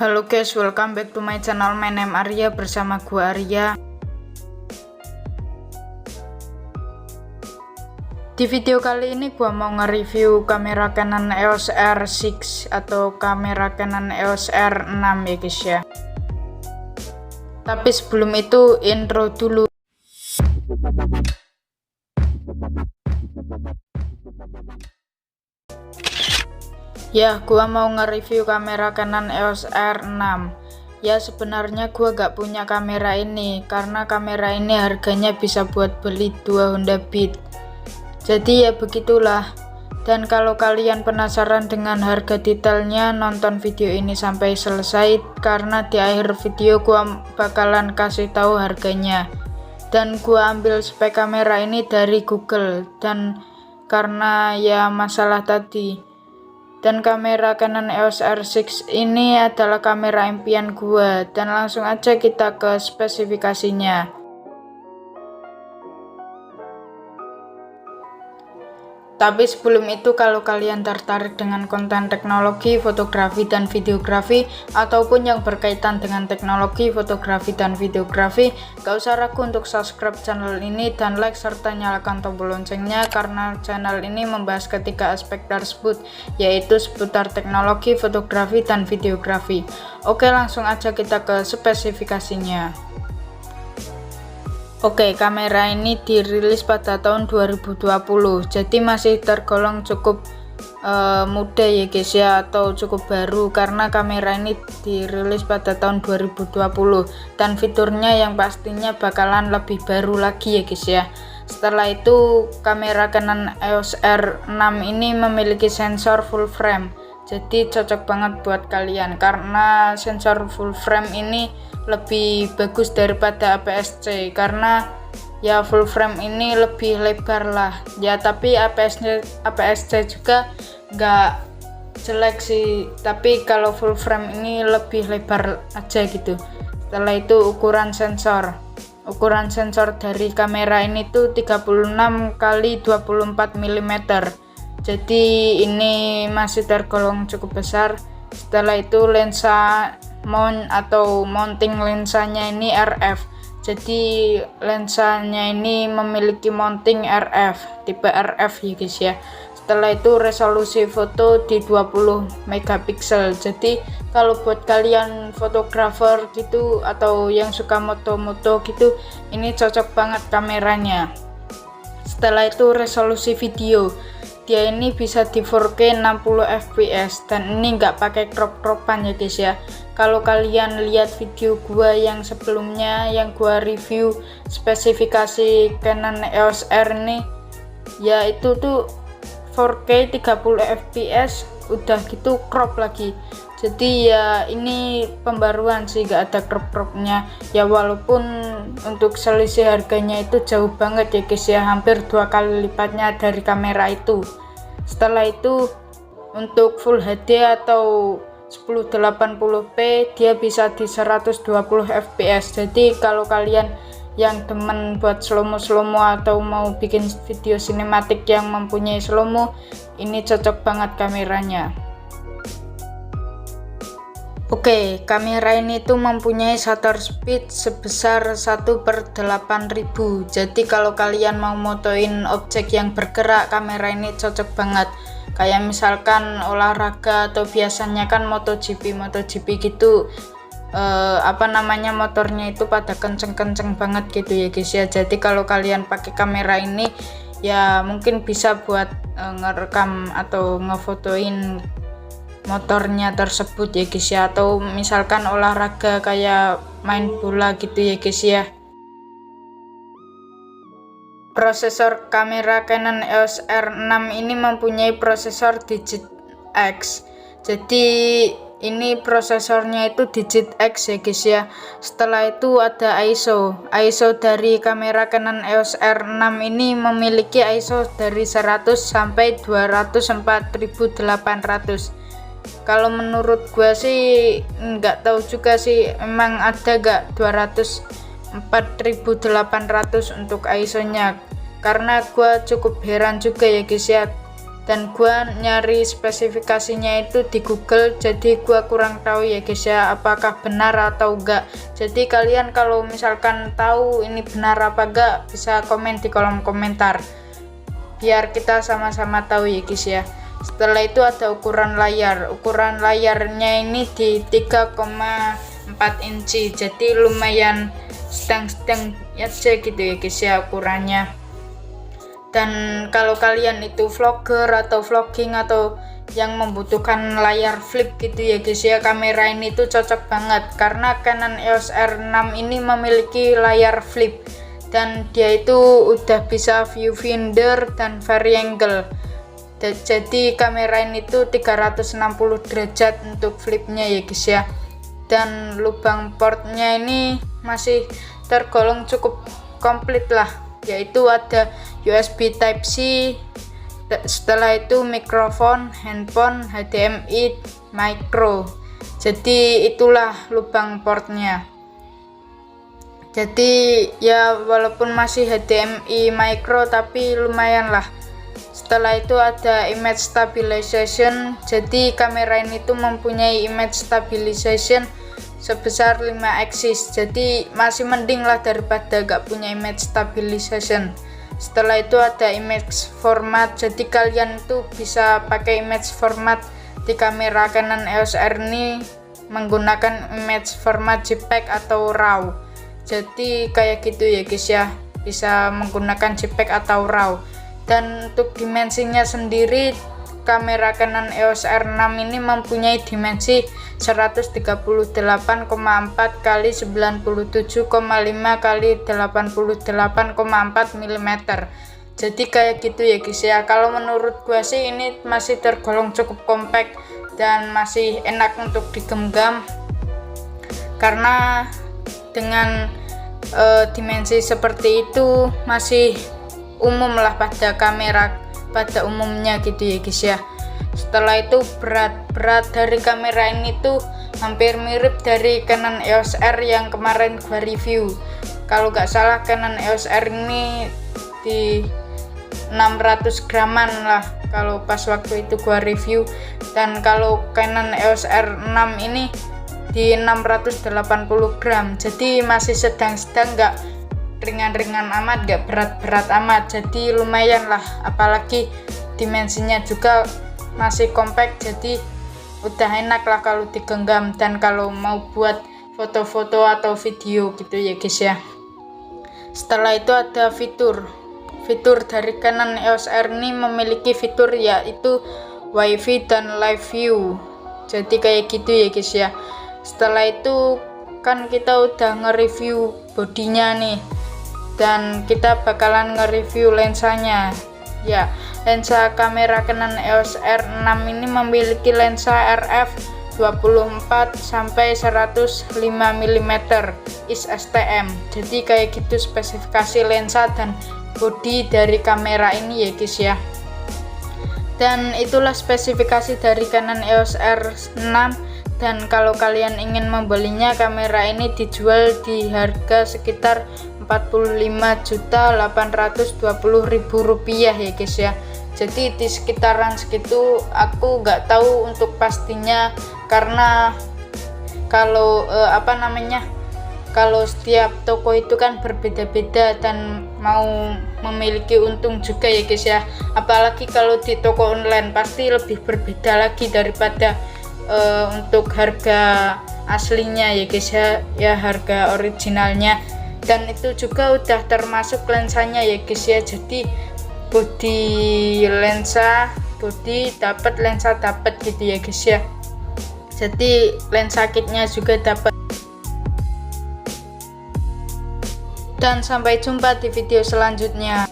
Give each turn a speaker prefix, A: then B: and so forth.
A: Halo guys, welcome back to my channel. My name Arya, bersama gua Arya. Di video kali ini gua mau nge-review kamera Canon EOS R6 atau kamera Canon EOS R6 ya guys ya. Tapi sebelum itu intro dulu. Ya, gua mau nge-review kamera Canon EOS R6. Ya, sebenarnya gua gak punya kamera ini karena kamera ini harganya bisa buat beli 2 Honda Beat. Jadi ya begitulah. Dan kalau kalian penasaran dengan harga detailnya, nonton video ini sampai selesai karena di akhir video gua bakalan kasih tahu harganya. Dan gua ambil spek kamera ini dari Google, dan karena ya masalah tadi. Dan kamera Canon EOS R6 ini adalah kamera impian gua, dan langsung aja kita ke spesifikasinya. Tapi sebelum itu, kalau kalian tertarik dengan konten teknologi, fotografi, dan videografi, ataupun yang berkaitan dengan teknologi, fotografi, dan videografi, gak usah ragu untuk subscribe channel ini dan like serta nyalakan tombol loncengnya, karena channel ini membahas ketiga aspek tersebut, yaitu seputar teknologi, fotografi, dan videografi. Oke, langsung aja kita ke spesifikasinya. Oke, kamera ini dirilis pada tahun 2020, jadi masih tergolong cukup muda ya guys ya, atau cukup baru karena kamera ini dirilis pada tahun 2020, dan fiturnya yang pastinya bakalan lebih baru lagi ya guys ya. Setelah itu, kamera Canon EOS R6 ini memiliki sensor full frame, jadi cocok banget buat kalian karena sensor full frame ini lebih bagus daripada APS-C, karena ya full frame ini lebih lebar lah ya, tapi APS-C juga nggak jelek sih, tapi kalau full frame ini lebih lebar aja gitu. Setelah itu, ukuran sensor dari kamera ini tuh 36 x 24 mm, jadi ini masih tergolong cukup besar. Setelah itu, lensa mount atau mounting lensanya ini RF, jadi lensanya ini memiliki mounting RF, tipe RF ya guys ya. Setelah itu, resolusi foto di 20 megapiksel, jadi kalau buat kalian fotografer gitu atau yang suka moto-moto gitu, ini cocok banget kameranya. Setelah itu, resolusi video, dia ini bisa di 4K 60 fps, dan ini nggak pakai crop-cropan ya guys ya. Kalau kalian lihat video gua yang sebelumnya yang gua review spesifikasi Canon EOS R ini, ya itu tuh 4K 30 fps udah gitu crop lagi. Jadi ya ini pembaruan sih, gak ada crop-cropnya ya, walaupun untuk selisih harganya itu jauh banget ya guys ya, hampir 2 kali lipatnya dari kamera itu. Setelah itu, untuk Full HD atau 1080p dia bisa di 120 fps, jadi kalau kalian yang demen buat slow-mo atau mau bikin video sinematik yang mempunyai slow-mo, ini cocok banget kameranya. Oke, kamera ini tuh mempunyai shutter speed sebesar 1/8000. Jadi kalau kalian mau motoin objek yang bergerak, kamera ini cocok banget. Kayak misalkan olahraga atau biasanya kan MotoGP gitu, motornya itu pada kenceng-kenceng banget gitu ya guys ya. Jadi kalau kalian pakai kamera ini ya mungkin bisa buat ngerekam atau ngefotoin motornya tersebut ya guys ya, atau misalkan olahraga kayak main bola gitu ya guys ya. Prosesor kamera Canon EOS R6 ini mempunyai prosesor Digit X, jadi ini prosesornya itu Digit X ya guys ya. Setelah itu ada ISO dari kamera Canon EOS R6 ini memiliki ISO dari 100 sampai 204.800. Kalau menurut gua sih nggak tahu juga sih, emang ada gak 204.800 untuk ISO nya, karena gua cukup heran juga ya guys ya. dan gua nyari spesifikasinya itu di Google, jadi gua kurang tahu ya guys ya apakah benar atau enggak. Jadi kalian kalau misalkan tahu ini benar apa enggak bisa komen di kolom komentar biar kita sama-sama tahu ya guys ya. Setelah itu ada ukuran layarnya ini di 3,4 inci, jadi lumayan sedang-sedang aja gitu ya guys ya ukurannya. Dan kalau kalian itu vlogger atau vlogging atau yang membutuhkan layar flip gitu ya guys ya, kamera ini tuh cocok banget karena Canon EOS R6 ini memiliki layar flip dan dia itu udah bisa viewfinder dan variangle. Jadi kamera ini tuh 360 derajat untuk flipnya ya guys ya. Dan lubang portnya ini masih tergolong cukup komplit lah, yaitu ada USB Type-C, setelah itu mikrofon, handphone, HDMI, micro. Jadi itulah lubang portnya. Jadi ya walaupun masih HDMI micro tapi lumayan lah. Setelah itu ada image stabilization, jadi kamera ini tuh mempunyai image stabilization sebesar 5 axis, jadi masih mending lah daripada gak punya image stabilization. Setelah itu ada image format, jadi kalian tuh bisa pakai image format di kamera Canon EOS R ini menggunakan image format JPEG atau RAW. Jadi kayak gitu ya guys ya, bisa menggunakan JPEG atau RAW. Dan untuk dimensinya sendiri, kamera Canon EOS R6 ini mempunyai dimensi 138,4 x 97,5 x 88,4 mm. Jadi kayak gitu ya guys ya. Kalau menurut gua sih ini masih tergolong cukup compact dan masih enak untuk digenggam karena dengan dimensi seperti itu masih umum lah pada kamera pada umumnya gitu ya guys ya. Setelah itu berat dari kamera ini tuh hampir mirip dari Canon EOS R yang kemarin gua review. Kalau nggak salah Canon EOS R ini di 600 graman lah kalau pas waktu itu gua review, dan kalau Canon EOS R6 ini di 680 gram. Jadi masih sedang-sedang, nggak ringan-ringan amat, gak berat-berat amat, jadi lumayan lah, apalagi dimensinya juga masih compact, jadi udah enak lah kalau digenggam dan kalau mau buat foto-foto atau video gitu ya guys ya. Setelah itu ada fitur dari Canon EOS R ini memiliki fitur yaitu WiFi dan Live View, jadi kayak gitu ya guys ya. Setelah itu kan kita udah nge-review bodinya nih, dan kita bakalan nge-review lensanya. Ya, lensa kamera Canon EOS R6 ini memiliki lensa RF 24 sampai 105 mm is STM. Jadi kayak gitu spesifikasi lensa dan bodi dari kamera ini ya guys ya. Dan itulah spesifikasi dari Canon EOS R6. Dan kalau kalian ingin membelinya, kamera ini dijual di harga sekitar Rp45.820.000 ya guys ya. Jadi di sekitaran segitu, aku nggak tahu untuk pastinya karena kalau kalau setiap toko itu kan berbeda-beda dan mau memiliki untung juga ya guys ya. Apalagi kalau di toko online pasti lebih berbeda lagi daripada untuk harga aslinya ya guys ya, harga originalnya. Dan itu juga udah termasuk lensanya ya guys ya. Jadi bodi dapat, lensa dapat gitu ya guys ya. Jadi lensa kitnya juga dapat. Dan sampai jumpa di video selanjutnya.